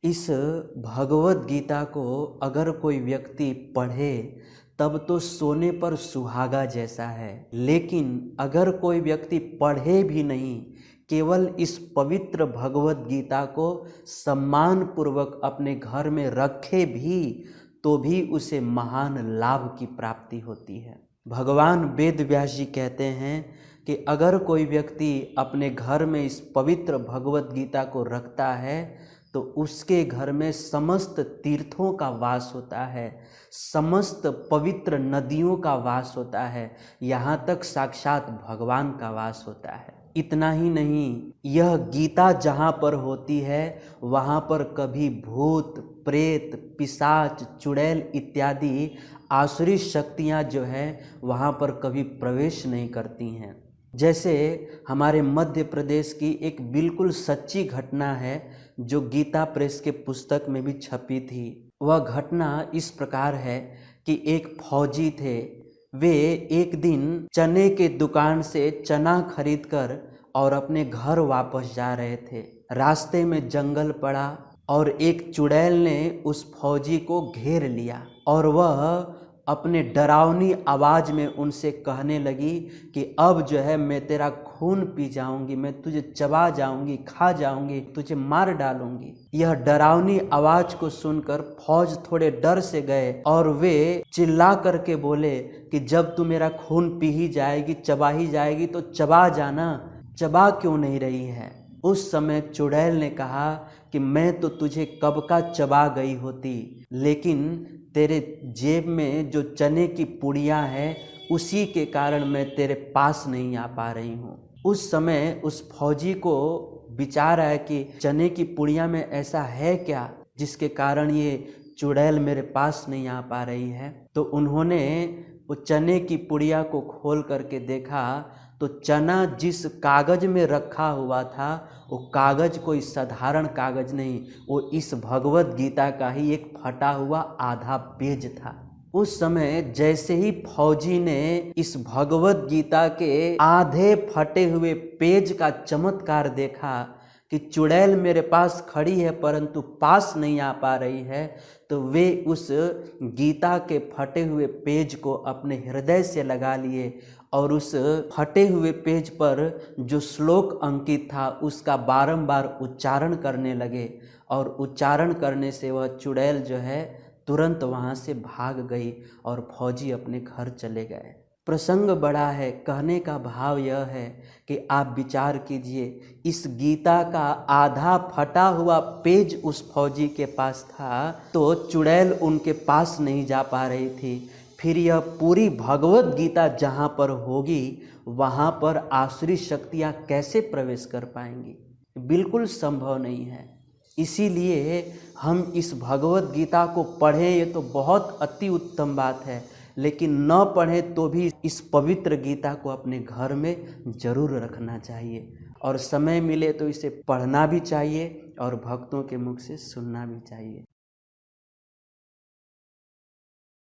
इस भगवत गीता को अगर कोई व्यक्ति पढ़े तब तो सोने पर सुहागा जैसा है, लेकिन अगर कोई व्यक्ति पढ़े भी नहीं, केवल इस पवित्र भगवत गीता को सम्मान पूर्वक अपने घर में रखे भी तो भी उसे महान लाभ की प्राप्ति होती है। भगवान वेद व्यास जी कहते हैं कि अगर कोई व्यक्ति अपने घर में इस पवित्र भगवत गीता को रखता है तो उसके घर में समस्त तीर्थों का वास होता है, समस्त पवित्र नदियों का वास होता है, यहाँ तक साक्षात भगवान का वास होता है। इतना ही नहीं, यह गीता जहाँ पर होती है वहाँ पर कभी भूत, प्रेत, पिशाच, चुड़ैल इत्यादि आसुरी शक्तियाँ जो है वहाँ पर कभी प्रवेश नहीं करती हैं। जैसे हमारे मध्य प्रदेश की एक बिल्कुल सच्ची घटना है जो गीता प्रेस के पुस्तक में भी छपी थी। वह घटना इस प्रकार है कि एक फौजी थे, वे एक दिन चने के दुकान से चना खरीदकर और अपने घर वापस जा रहे थे। रास्ते में जंगल पड़ा और एक चुड़ैल ने उस फौजी को घेर लिया और वह अपने डरावनी आवाज़ में उनसे कहने लगी कि अब जो है मैं तेरा खून पी जाऊंगी, मैं तुझे चबा जाऊंगी, खा जाऊंगी, तुझे मार डालूंगी। यह डरावनी आवाज़ को सुनकर फौज थोड़े डर से गए और वे चिल्ला करके बोले कि जब तू मेरा खून पी ही जाएगी, चबा ही जाएगी तो चबा जाना, चबा क्यों नहीं रही है। उस समय चुड़ैल ने कहा कि मैं तो तुझे कब का चबा गई होती, लेकिन तेरे जेब में जो चने की पुड़ियाँ हैं उसी के कारण मैं तेरे पास नहीं आ पा रही हूँ। उस समय उस फौजी को विचार आया कि चने की पुड़ियाँ में ऐसा है क्या जिसके कारण ये चुड़ैल मेरे पास नहीं आ पा रही है। तो उन्होंने वो चने की पुड़िया को खोल करके देखा तो चना जिस कागज में रखा हुआ था वो कागज कोई साधारण कागज नहीं, वो इस भगवत गीता का ही एक फटा हुआ आधा पेज था। उस समय जैसे ही फौजी ने इस भगवत गीता के आधे फटे हुए पेज का चमत्कार देखा कि चुड़ैल मेरे पास खड़ी है परंतु पास नहीं आ पा रही है, तो वे उस गीता के फटे हुए पेज को अपने हृदय से लगा लिए और उस फटे हुए पेज पर जो श्लोक अंकित था उसका बारंबार उच्चारण करने लगे और उच्चारण करने से वह चुड़ैल जो है तुरंत वहाँ से भाग गई और फौजी अपने घर चले गए। प्रसंग बड़ा है, कहने का भाव यह है कि आप विचार कीजिए, इस गीता का आधा फटा हुआ पेज उस फौजी के पास था तो चुड़ैल उनके पास नहीं जा पा रही थी, फिर यह पूरी भगवत गीता जहाँ पर होगी वहाँ पर आसुरी शक्तियाँ कैसे प्रवेश कर पाएंगी। बिल्कुल संभव नहीं है। इसीलिए हम इस भगवत गीता को पढ़ें ये तो बहुत अति उत्तम बात है, लेकिन न पढ़ें तो भी इस पवित्र गीता को अपने घर में जरूर रखना चाहिए और समय मिले तो इसे पढ़ना भी चाहिए और भक्तों के मुख से सुनना भी चाहिए।